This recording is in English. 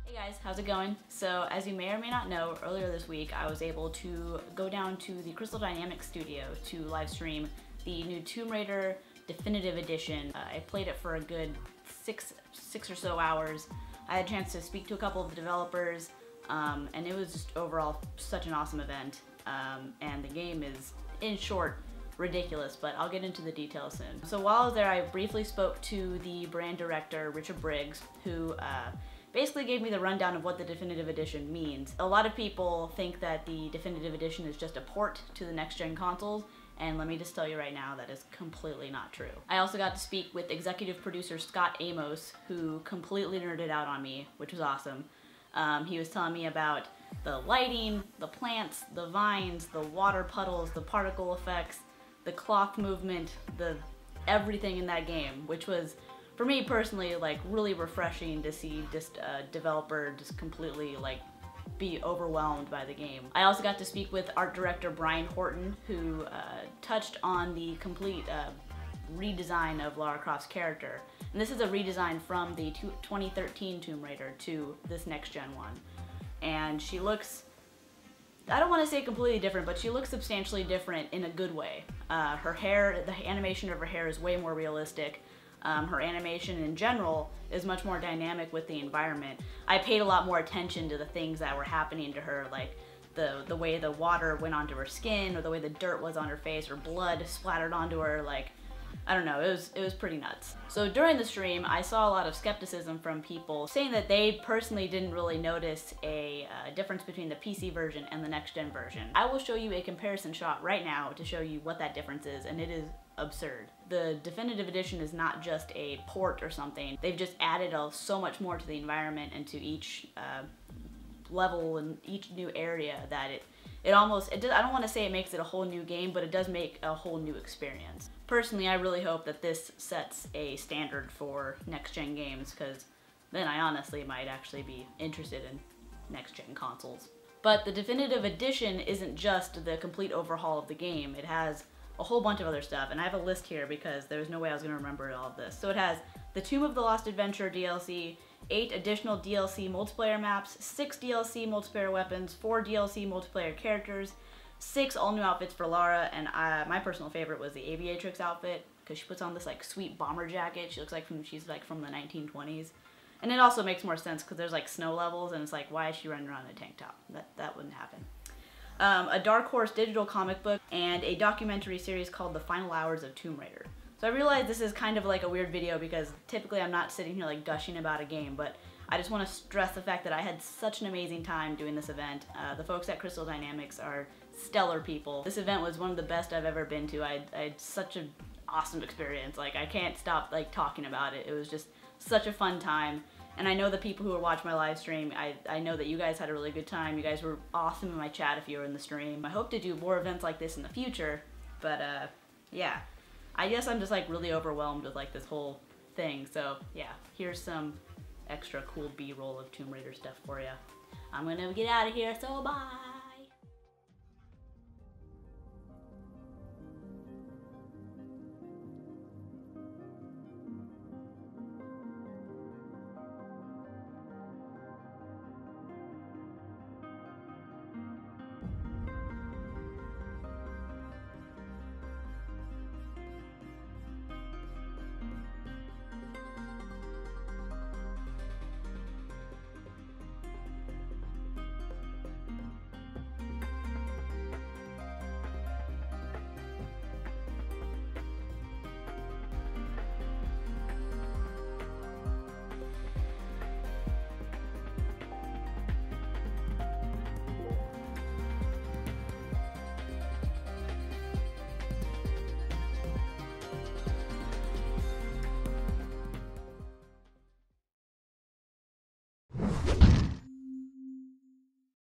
Hey guys, how's it going? So as you may or may not know, earlier this week I was able to go down to the Crystal Dynamics studio to live stream the new Tomb Raider Definitive Edition. I played it for a good six or so hours. I had a chance to speak to a couple of the developers, and it was just overall such an awesome event. And the game is, in short, ridiculous, but I'll get into the details soon. So while I was there, I briefly spoke to the brand director, Richard Briggs, who basically gave me the rundown of what the Definitive Edition means. A lot of people think that the Definitive Edition is just a port to the next-gen consoles, and let me just tell you right now, that is completely not true. I also got to speak with executive producer Scott Amos, who completely nerded out on me, which was awesome. He was telling me about the lighting, the plants, the vines, the water puddles, the particle effects, the cloth movement, everything in that game, which was, for me personally, like really refreshing to see just a developer just completely like be overwhelmed by the game. I also got to speak with art director Brian Horton, who touched on the complete redesign of Lara Croft's character. And this is a redesign from the 2013 Tomb Raider to this next gen one. And she looks, I don't want to say completely different, but she looks substantially different in a good way. Her hair, the animation of her hair is way more realistic. Her animation in general is much more dynamic with the environment. I paid a lot more attention to the things that were happening to her, like the way the water went onto her skin, or the way the dirt was on her face, or blood splattered onto her, like, I don't know, it was pretty nuts. So during the stream, I saw a lot of skepticism from people saying that they personally didn't really notice a difference between the PC version and the next-gen version. I will show you a comparison shot right now to show you what that difference is, and it is absurd. The Definitive Edition is not just a port or something. They've just added so much more to the environment and to each level and each new area that it almost, I don't want to say it makes it a whole new game, but it does make a whole new experience. Personally, I really hope that this sets a standard for next-gen games, because then I honestly might actually be interested in next-gen consoles. But the Definitive Edition isn't just the complete overhaul of the game. It has a whole bunch of other stuff, and I have a list here because there's no way I was going to remember all of this. So it has the Tomb of the Lost Adventure DLC, 8 additional DLC multiplayer maps, 6 DLC multiplayer weapons, 4 DLC multiplayer characters, 6 all-new outfits for Lara, and my personal favorite was the Aviatrix outfit, because she puts on this like sweet bomber jacket. She looks like she's like from the 1920s. And it also makes more sense because there's like snow levels, and it's like, why is she running around in a tank top? That wouldn't happen. A Dark Horse digital comic book, and a documentary series called The Final Hours of Tomb Raider. So I realize this is kind of like a weird video because typically I'm not sitting here like gushing about a game, but I just want to stress the fact that I had such an amazing time doing this event. The folks at Crystal Dynamics are stellar people. This event was one of the best I've ever been to. I had such an awesome experience. Like, I can't stop like talking about it. It was just such a fun time. And I know the people who were watching my live stream, I know that you guys had a really good time. You guys were awesome in my chat if you were in the stream. I hope to do more events like this in the future, but yeah. I guess I'm just like really overwhelmed with like this whole thing. So yeah, here's some extra cool B-roll of Tomb Raider stuff for you. I'm gonna get out of here, so bye!